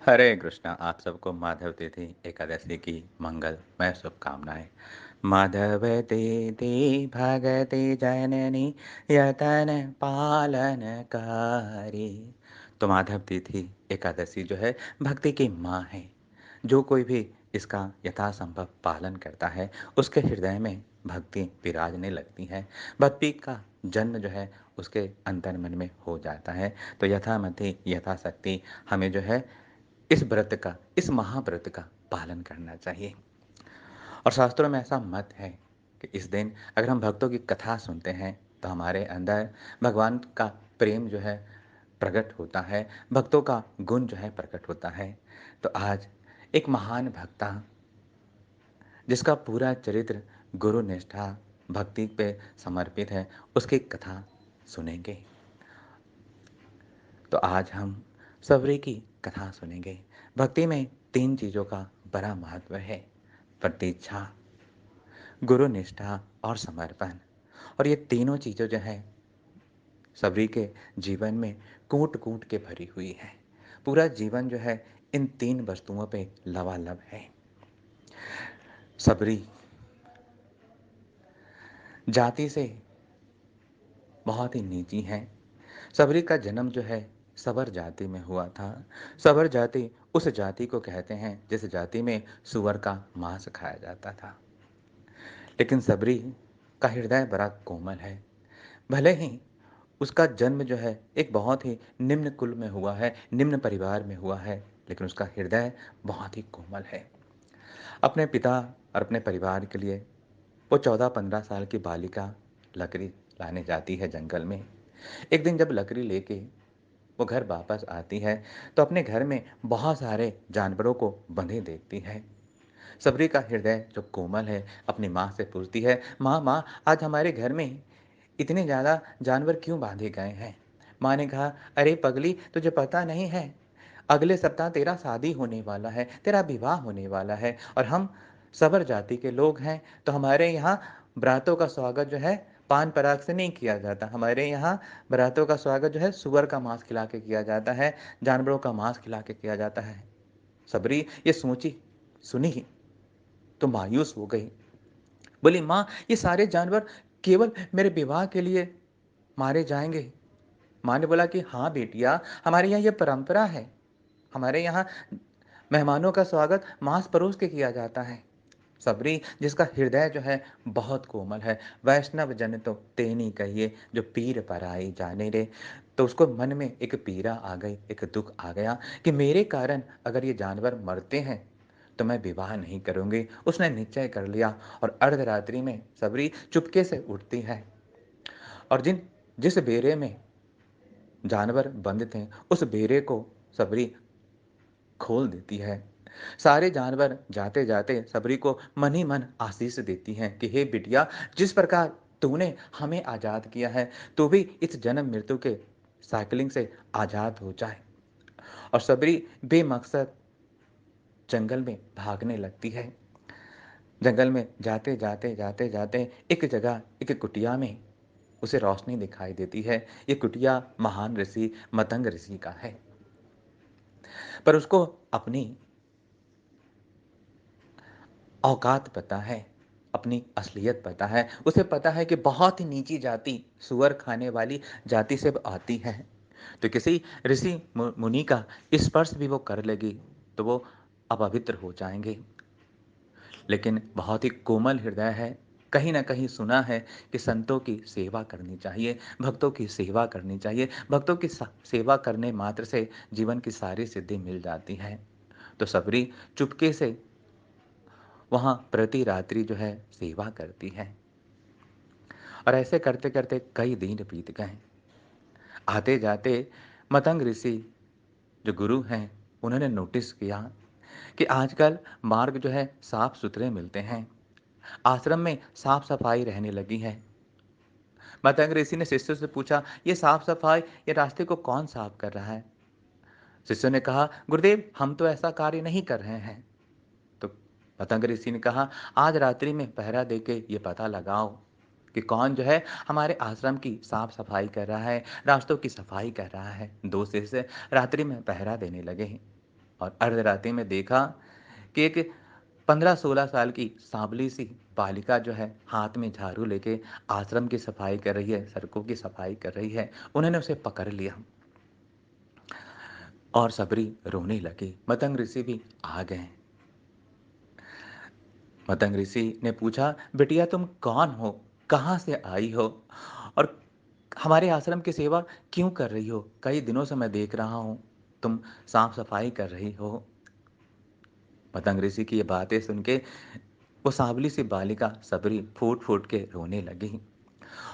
हरे कृष्णा। आप सबको माधव तिथि एकादशी की मंगलमय शुभकामनाएं। माधव तिथि भगति जननी यतन पालन कारी। तो माधव तिथि एकादशी जो है भक्ति की माँ है। जो कोई भी इसका यथासंभव पालन करता है उसके हृदय में भक्ति विराजने लगती है। भक्ति का जन्म जो है उसके अंतर मन में हो जाता है। तो यथामति यथाशक्ति हमें जो है इस व्रत का, इस महाव्रत का पालन करना चाहिए। और शास्त्रों में ऐसा मत है कि इस दिन अगर हम भक्तों की कथा सुनते हैं तो हमारे अंदर भगवान का प्रेम जो है प्रकट होता है, भक्तों का गुण जो है प्रकट होता है। तो आज एक महान भक्ता जिसका पूरा चरित्र गुरु निष्ठा भक्ति पे समर्पित है, उसकी कथा सुनेंगे। तो आज हम सबरी की कथा सुनेंगे। भक्ति में 3 चीज़ों का बड़ा महत्व है: प्रतीक्षा, गुरु निष्ठा और समर्पण। और ये तीनों चीज़ें जो है सबरी के जीवन में कूट-कूट के भरी हुई है। पूरा जीवन जो है इन 3 वस्तुओं पे लबालब है। सबरी जाति से बहुत ही नीची है। सबरी का जन्म जो है सबर जाति में हुआ था। सबर जाति उस जाति को कहते हैं जिस जाति में सूअर का मांस खाया जाता था। लेकिन सबरी का हृदय बड़ा कोमल है। भले ही उसका जन्म जो है एक बहुत ही निम्न कुल में हुआ है, निम्न परिवार में हुआ है, लेकिन उसका हृदय बहुत ही कोमल है। अपने पिता और अपने परिवार के लिए वो 14-15 साल की बालिका लकड़ी लाने जाती है जंगल में। एक दिन जब लकड़ी लेके वो घर वापस आती है तो अपने घर में बहुत सारे जानवरों को बंधे देखती है। सबरी का हृदय जो कोमल है अपनी माँ से पूछती है, माँ माँ, आज हमारे घर में इतने ज़्यादा जानवर क्यों बांधे गए हैं? माँ ने कहा, अरे पगली, तुझे पता नहीं है, अगले सप्ताह तेरा शादी होने वाला है, तेरा विवाह होने वाला है और हम सबर जाति के लोग हैं। तो हमारे यहाँ बारातों का स्वागत जो है पान पराग से नहीं किया जाता। हमारे यहाँ बारातों का स्वागत जो है सूअर का मांस खिला के किया जाता है, जानवरों का मांस खिला के किया जाता है। सबरी ये सोची सुनी तो मायूस हो गई। बोली, माँ, ये सारे जानवर केवल मेरे विवाह के लिए मारे जाएंगे? माँ ने बोला कि हाँ बेटिया, हमारे यहाँ ये परंपरा है। हमारे यहाँ मेहमानों का स्वागत मांस परोस के किया जाता है। सबरी जिसका हृदय जो है बहुत कोमल है, वैष्णव जन तो तेनी कहिए जो पीर पराई जाने रे। तो उसको मन में एक पीड़ा आ गई, एक दुख आ गया कि मेरे कारण अगर ये जानवर मरते हैं तो मैं विवाह नहीं करूंगी। उसने निश्चय कर लिया और अर्धरात्रि में सबरी चुपके से उठती है और जिस बेरे में जानवर बंद थे उस बेरे को सबरी खोल देती है। सारे जानवर जाते जाते सबरी को मन ही मन आशीष देती हैं कि हे बिटिया, जिस प्रकार तूने हमें आजाद किया है, तू भी इस जन्म मृत्यु के साइकिलिंग से आजाद हो जाए। और सबरी बेमकसद जंगल में भागने लगती है। जंगल में जाते जाते जाते जाते एक जगह एक कुटिया में उसे रोशनी दिखाई देती है। ये कुटिया महान ऋषि मतंग ऋषि का है। पर उसको अपनी औकात पता है, अपनी असलियत पता है। उसे पता है कि बहुत ही नीची जाति, सूअर खाने वाली जाति से आती है। तो किसी ऋषि मुनि का स्पर्श भी वो कर लेगी तो वो अपवित्र हो जाएंगे। लेकिन बहुत ही कोमल हृदय है। कहीं न कहीं सुना है कि संतों की सेवा करनी चाहिए, भक्तों की सेवा करनी चाहिए। भक्तों की सेवा करने मात्र से जीवन की सारी सिद्धि मिल जाती है। तो सबरी चुपके से वहाँ प्रति रात्रि जो है सेवा करती है और ऐसे करते करते कई दिन बीत गए। आते जाते मतंग ऋषि जो गुरु हैं उन्होंने नोटिस किया कि आजकल मार्ग जो है साफ सुथरे मिलते हैं, आश्रम में साफ सफाई रहने लगी है। मतंग ऋषि ने शिष्यों से पूछा, ये साफ सफाई, ये रास्ते को कौन साफ कर रहा है? शिष्यों ने कहा, गुरुदेव, हम तो ऐसा कार्य नहीं कर रहे हैं। तो पतंग ऋषि ने कहा, आज रात्रि में पहरा देके ये पता लगाओ कि कौन जो है हमारे आश्रम की साफ सफाई कर रहा है, रास्तों की सफाई कर रहा है। 2 शिष्य रात्रि में पहरा देने लगे। और अर्धरात्रि में देखा कि एक 15-16 साल की सांवली सी बालिका जो है हाथ में झाड़ू लेके आश्रम की सफाई कर रही है, सड़कों की सफाई कर रही है। उन्होंने उसे पकड़ लिया और सबरी रोने लगी। मतंग ऋषि भी आ गए। मतंग ऋषि ने पूछा, बिटिया तुम कौन हो, कहाँ से आई हो और हमारे आश्रम की सेवा क्यों कर रही हो? कई दिनों से मैं देख रहा हूँ तुम साफ सफाई कर रही हो। मतंग ऋषि की ये बातें सुन के वो सांवली सी बालिका सबरी फूट फूट के रोने लगी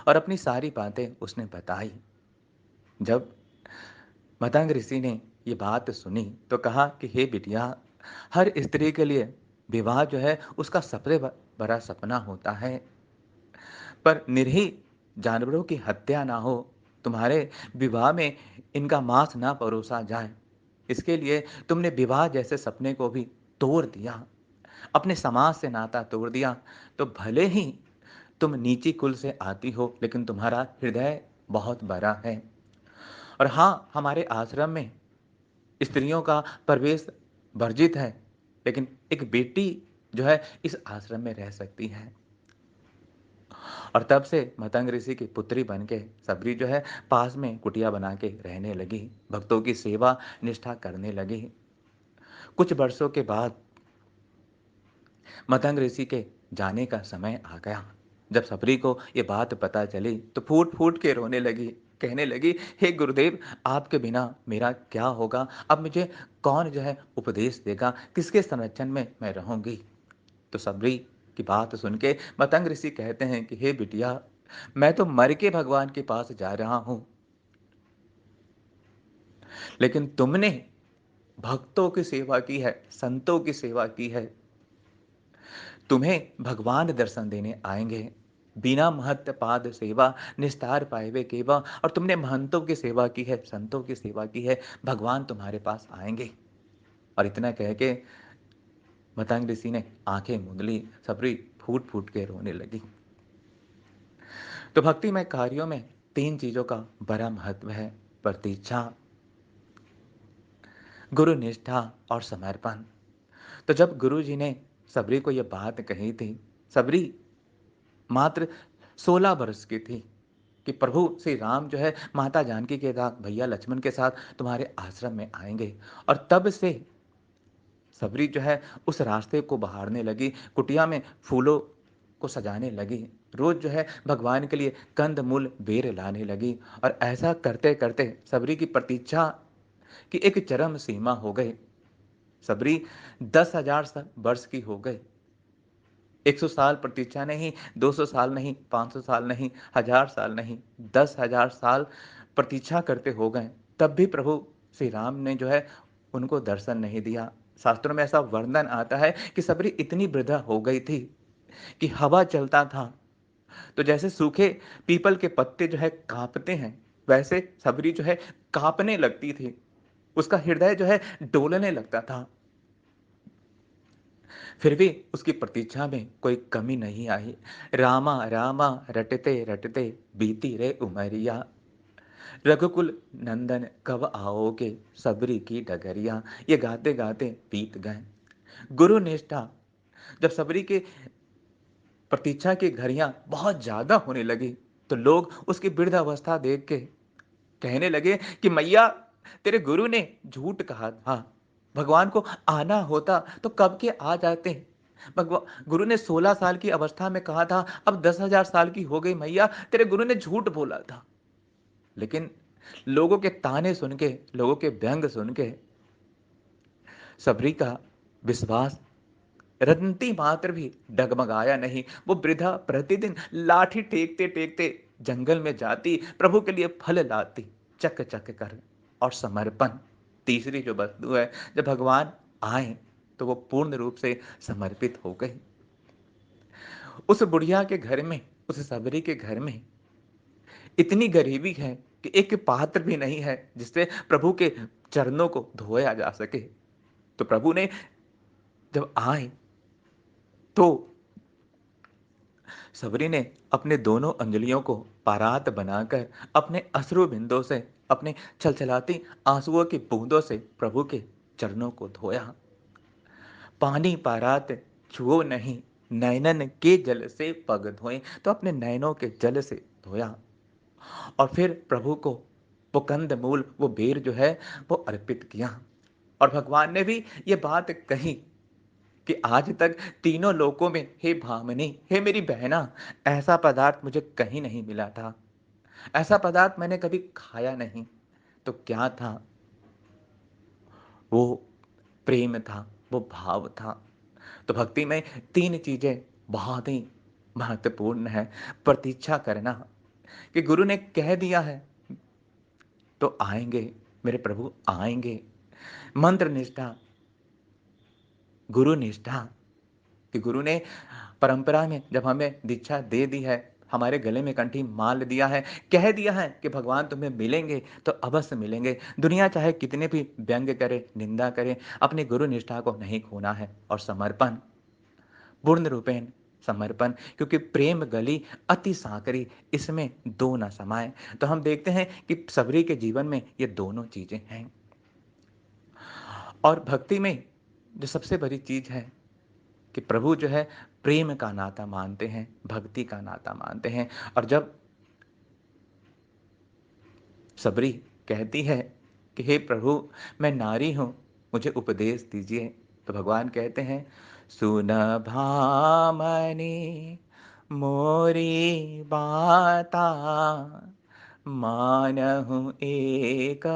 और अपनी सारी बातें उसने बताई। जब मतंग ऋषि ने ये बात सुनी तो कहा कि हे बिटिया, हर स्त्री के लिए विवाह जो है उसका सबसे बड़ा सपना होता है, पर निरीह जानवरों की हत्या ना हो, तुम्हारे विवाह में इनका मांस ना परोसा जाए, इसके लिए तुमने विवाह जैसे सपने को भी तोड़ दिया, अपने समाज से नाता तोड़ दिया। तो भले ही तुम नीची कुल से आती हो, लेकिन तुम्हारा हृदय बहुत बड़ा है। और हाँ, हमारे आश्रम में स्त्रियों का प्रवेश वर्जित है, लेकिन एक बेटी जो है इस आश्रम में रह सकती है। और तब से मतंग ऋषि की पुत्री बन के सबरी जो है पास में कुटिया बना के रहने लगी, भक्तों की सेवा निष्ठा करने लगी। कुछ वर्षों के बाद मतंग ऋषि के जाने का समय आ गया। जब सबरी को ये बात पता चली तो फूट फूट के रोने लगी, कहने लगी, हे गुरुदेव, आपके बिना मेरा क्या होगा? अब मुझे कौन जो है उपदेश देगा? किसके संरक्षण में मैं रहूंगी? तो सबरी की बात सुन के मतंग ऋषि कहते हैं कि हे बिटिया, मैं तो मर के भगवान के पास जा रहा हूं, लेकिन तुमने भक्तों की सेवा की है, संतों की सेवा की है, तुम्हें भगवान दर्शन देने आएंगे। बिना महत्व पाद सेवा निस्तार पाएवे केवा, और तुमने महंतों की सेवा की है, संतों की सेवा की है, भगवान तुम्हारे पास आएंगे। और इतना कह के मतंग ऋषि ने आंखें मूंद ली, सबरी फूट फूट के रोने लगी। तो भक्ति में कार्यों में तीन चीजों का बड़ा महत्व है: प्रतीक्षा, गुरु निष्ठा और समर्पण। तो जब गुरु जी ने सबरी को यह बात कही थी, सबरी मात्र 16 वर्ष की थी कि प्रभु श्री राम जो है माता जानकी के साथ, भैया लक्ष्मण के साथ तुम्हारे आश्रम में आएंगे। और तब से सबरी जो है उस रास्ते को बहारने लगी, कुटिया में फूलों को सजाने लगी, रोज जो है भगवान के लिए कंद मूल बेर लाने लगी। और ऐसा करते करते सबरी की प्रतीक्षा की एक चरम सीमा हो गई। सबरी 10,000 वर्ष की हो गई। 100 साल प्रतीक्षा नहीं, 200 साल नहीं, 500 साल नहीं, 1000 साल नहीं, 10,000 साल प्रतीक्षा करते हो गए, तब भी प्रभु श्री राम ने जो है उनको दर्शन नहीं दिया। शास्त्रों में ऐसा वर्णन आता है कि सबरी इतनी वृद्धा हो गई थी कि हवा चलता था तो जैसे सूखे पीपल के पत्ते जो है कांपते हैं, वैसे सबरी जो है कांपने लगती थी, उसका हृदय जो है डोलने लगता था। फिर भी उसकी प्रतीक्षा में कोई कमी नहीं आई। रामा रामा रटते रटते बीती रे उमरिया, रघुकुल नंदन कब आओगे, सबरी की डगरिया। ये गाते गाते बीत गए। गुरु निष्ठा, जब सबरी के प्रतीक्षा की घड़ियां बहुत ज्यादा होने लगी तो लोग उसकी वृद्धावस्था देख के कहने लगे कि मैया, तेरे गुरु ने झूठ कहा था, भगवान को आना होता तो कब के आ जाते। भगवान गुरु ने 16 साल की अवस्था में कहा था, अब 10,000 साल की हो गई मैया, तेरे गुरु ने झूठ बोला था। लेकिन लोगों के ताने सुन के, लोगों के व्यंग सुन के सबरी का विश्वास रत्ती मात्र भी डगमगाया नहीं। वो वृद्धा प्रतिदिन लाठी टेकते टेकते जंगल में जाती, प्रभु के लिए फल लाती, चक चक कर। और समर्पण, तीसरी जो वस्तु है, जब भगवान आए तो वो पूर्ण रूप से समर्पित हो गई। उस बुढ़िया के घर में, उस सबरी के घर में इतनी गरीबी है कि एक पात्र भी नहीं है जिससे प्रभु के चरणों को धोया जा सके। तो प्रभु ने जब आए तो सबरी ने अपने दोनों अंजलियों को पारात बनाकर अपने अश्रु बिंदों से, अपने छलछलाती आंसुओं की बूंदों से प्रभु के चरणों को धोया। पानी पारात छुओ नहीं, नैनन के जल से पग धोए। तो अपने नैनों के जल से धोया और फिर प्रभु को वो कंदमूल, वो बेर जो है वो अर्पित किया। और भगवान ने भी ये बात कही कि आज तक तीनों लोकों में, हे भामिनी, हे मेरी बहना, ऐसा पदार्थ मुझे कहीं नहीं मिला था, ऐसा पदार्थ मैंने कभी खाया नहीं। तो क्या था? वो प्रेम था, वो भाव था। तो भक्ति में तीन चीजें बहुत ही महत्वपूर्ण है। प्रतीक्षा करना कि गुरु ने कह दिया है तो आएंगे, मेरे प्रभु आएंगे। मंत्र निष्ठा, गुरु निष्ठा कि गुरु ने परंपरा में जब हमें दीक्षा दे दी है, हमारे गले में कंठी माल दिया है, कह दिया है कि भगवान तुम्हें मिलेंगे तो अवश्य मिलेंगे। दुनिया चाहे कितने भी व्यंग करे, निंदा करे, अपनी गुरु निष्ठा को नहीं खोना है। और समर्पण, पूर्ण रूपेण समर्पण, क्योंकि प्रेम गली अति साकरी, इसमें दो न समाये। तो हम देखते हैं कि सबरी के जीवन में ये दोनों चीजें हैं। और भक्ति में जो सबसे बड़ी चीज है कि प्रभु जो है प्रेम का नाता मानते हैं, भक्ति का नाता मानते हैं। और जब सबरी कहती है कि हे प्रभु, मैं नारी हूं, मुझे उपदेश दीजिए, तो भगवान कहते हैं, सुन भामनी मोरी बाता, मानहु एक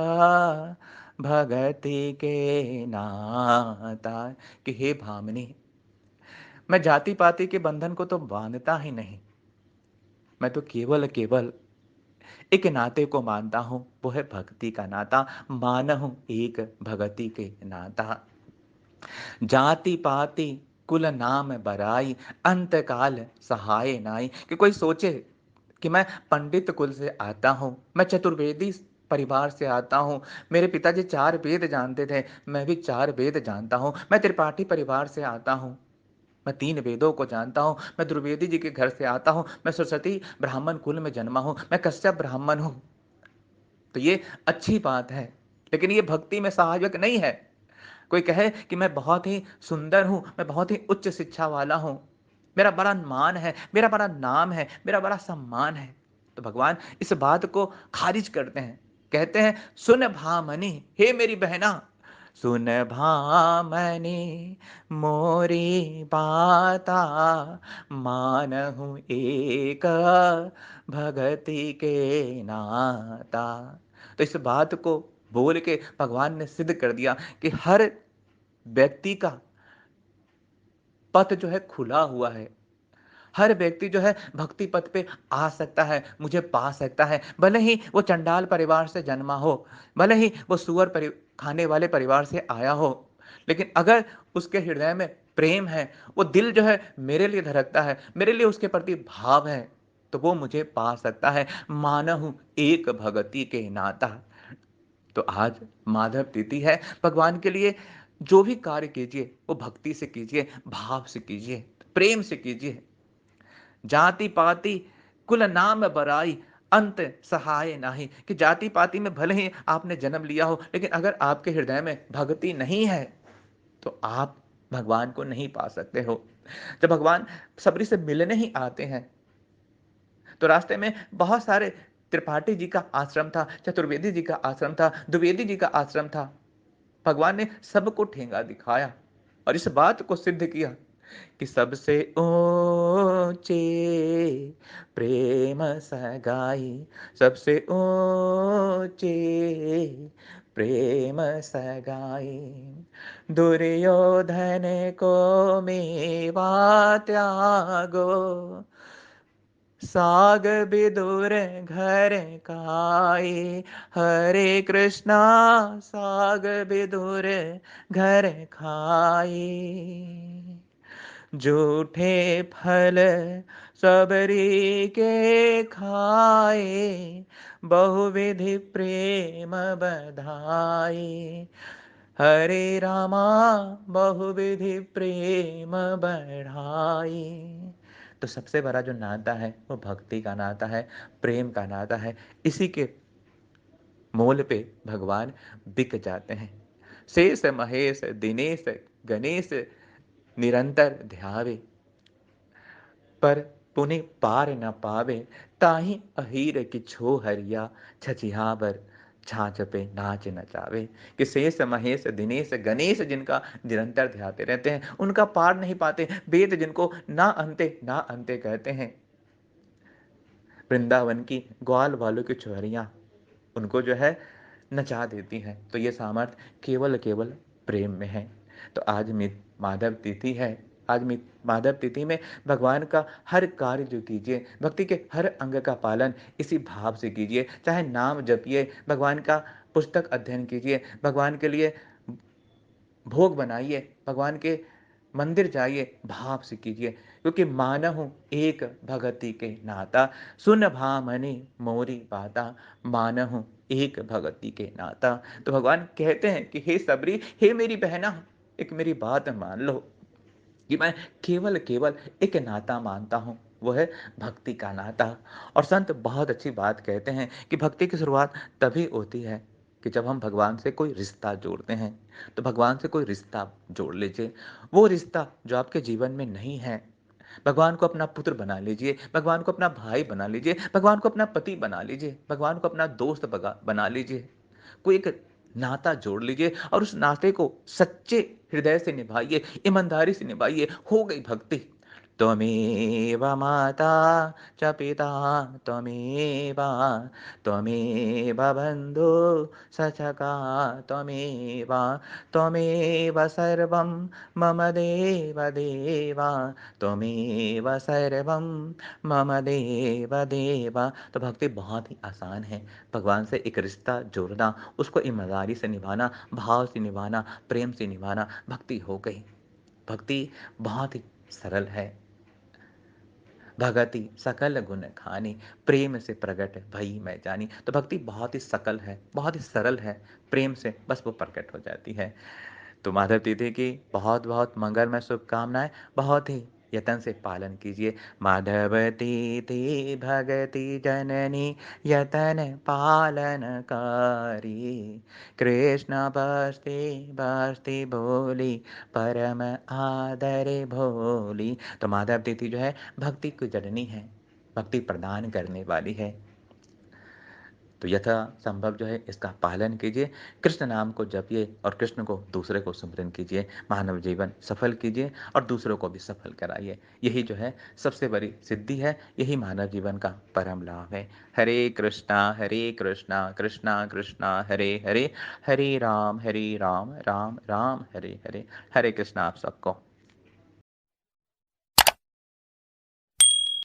भगति के नाता। कि हे भामिनी, मैं जाति पाति के बंधन को तो बांधता ही नहीं, मैं तो केवल केवल एक नाते को मानता हूं, वो है भक्ति का नाता। मानहु एक भगति के नाता। जाति पाति कुल नाम बराई, अंत काल सहाय नाई। कि कोई सोचे कि मैं पंडित कुल से आता हूं, मैं चतुर्वेदी परिवार से आता हूं, मेरे पिताजी 4 वेद जानते थे, मैं भी 4 वेद जानता हूं, मैं त्रिपाठी परिवार से आता हूं, मैं 3 वेदों को जानता हूं, मैं द्विवेदी जी के घर से आता हूं, मैं सरस्वती ब्राह्मण कुल में जन्मा हूं, मैं कश्यप ब्राह्मण हूं। तो ये अच्छी बात है, लेकिन ये भक्ति में सहायक नहीं है। कोई कहे कि मैं बहुत ही सुंदर हूं, मैं बहुत ही उच्च शिक्षा वाला हूं, मेरा बड़ा मान है, मेरा बड़ा नाम है, मेरा बड़ा सम्मान है, तो भगवान इस बात को खारिज करते हैं। कहते हैं, सुन भामनी, हे मेरी बहना, सुन भामनी मोरी बाता, मानहु एक भगति के नाता। तो इस बात को बोल के भगवान ने सिद्ध कर दिया कि हर व्यक्ति का पथ जो है खुला हुआ है। हर व्यक्ति जो है भक्ति पथ पे आ सकता है, मुझे पा सकता है। भले ही वो चंडाल परिवार से जन्मा हो, भले ही वो सुअर खाने वाले परिवार से आया हो, लेकिन अगर उसके हृदय में प्रेम है, वो दिल जो है मेरे लिए धड़कता है, मेरे लिए उसके प्रति भाव है, तो वो मुझे पा सकता है। मानहु एक भगति के नाता। तो आज माधव तिथि है, भगवान के लिए जो भी कार्य कीजिए वो भक्ति से कीजिए, भाव से कीजिए, प्रेम से कीजिए। जाति पाति कुल नाम बराई, अंत सहाय नाही। कि जाति पाति में भले ही आपने जन्म लिया हो, लेकिन अगर आपके हृदय में भक्ति नहीं है तो आप भगवान को नहीं पा सकते हो। जब भगवान सबरी से मिलने ही आते हैं तो रास्ते में बहुत सारे, त्रिपाठी जी का आश्रम था, चतुर्वेदी जी का आश्रम था, द्विवेदी जी का आश्रम था, भगवान ने सबको ठेंगा दिखाया और इस बात को सिद्ध किया कि सबसे ऊंचे प्रेम सगाई, सबसे ऊंचे प्रेम सगाई, दुर्योधन को मेवा त्यागो, साग बिदुर घर खाए। हरे कृष्णा साग बिदुर घर खाए, जूठे फल सबरी के खाए, बहुविधि प्रेम बधाई। हरे रामा बहुविधि प्रेम बढ़ाई। तो सबसे बड़ा जो नाता है वो भक्ति का नाता है, प्रेम का नाता है। इसी के मोल पे भगवान बिक जाते हैं। शेष महेश दिनेश गणेश निरंतर ध्यावे, पर पुनि पार न पावे, ताहि अहीर की छो हरिया, छछिहावर छाछ पे नाच नचावे। कि शेष महेश दिनेश गणेश जिनका निरंतर ध्याते रहते हैं, उनका पार नहीं पाते। वेद जिनको ना अंते ना अंते कहते हैं, वृंदावन की ग्वाल वालों की छोरियां उनको जो है नचा देती हैं। तो ये सामर्थ्य केवल केवल प्रेम में है। तो आज माधव तिथि है। आज माधव तिथि में भगवान का हर कार्य जो कीजिए, भक्ति के हर अंग का पालन इसी भाव से कीजिए। चाहे नाम जपिए, भगवान का पुस्तक अध्ययन कीजिए, भगवान के लिए भोग बनाइए, भगवान के मंदिर जाइए, भाव से कीजिए। क्योंकि मानहु एक भगति के नाता, सुन भामनी मोरी बाता, मानहु एक भगति के नाता। तो भगवान कहते हैं कि हे सबरी, हे मेरी बहना, एक मेरी बात मान लो कि मैं केवल केवल एक नाता मानता हूँ, वो है भक्ति का नाता। और संत बहुत अच्छी बात कहते हैं कि भक्ति की शुरुआत तभी होती है कि जब हम भगवान से कोई रिश्ता जोड़ते हैं। तो भगवान से कोई रिश्ता जोड़ लीजिए। वो रिश्ता जो आपके जीवन में नहीं है, भगवान को अपना पुत्र बना लीजिए, भगवान को अपना भाई बना लीजिए, भगवान को अपना पति बना लीजिए, भगवान को अपना दोस्त बना लीजिए। कोई एक नाता जोड़ लीजिए और उस नाते को सच्चे हृदय से निभाइए, ईमानदारी से निभाइए। हो गई भक्ति। त्वमेव माता च पिता त्वमेव, त्वमेव बन्धु सखा त्वमेव, त्वमेव सर्वं मम देव देव, त्वमेव सर्वं मम देव देव। तो भक्ति बहुत ही आसान है। भगवान से एक रिश्ता जोड़ना, उसको ईमानदारी से निभाना, भाव से निभाना, प्रेम से निभाना, भक्ति हो गई। भक्ति बहुत ही सरल है। भगति सकल गुण खानी, प्रेम से प्रकट भई मैं जानी। तो भक्ति बहुत ही सकल है, बहुत ही सरल है, प्रेम से बस वो प्रकट हो जाती है। तो माधव तिथि की बहुत बहुत मंगलमय शुभकामनाएं। बहुत ही यतन से पालन कीजिए। माधव तिथि भगति जननी, यतन पालन कारी, कृष्ण बस्ती बस्ती भोली, परम आदर भोली। तो माधव तिथि जो है भक्ति की जननी है, भक्ति प्रदान करने वाली है। तो यथा संभव जो है इसका पालन कीजिए, कृष्ण नाम को जपिए और कृष्ण को दूसरे को सुमिरन कीजिए, मानव जीवन सफल कीजिए और दूसरों को भी सफल कराइए। यही जो है सबसे बड़ी सिद्धि है, यही मानव जीवन का परम लाभ है। हरे कृष्णा कृष्णा कृष्णा हरे हरे, हरे राम राम राम हरे हरे। हरे कृष्णा आप सबको।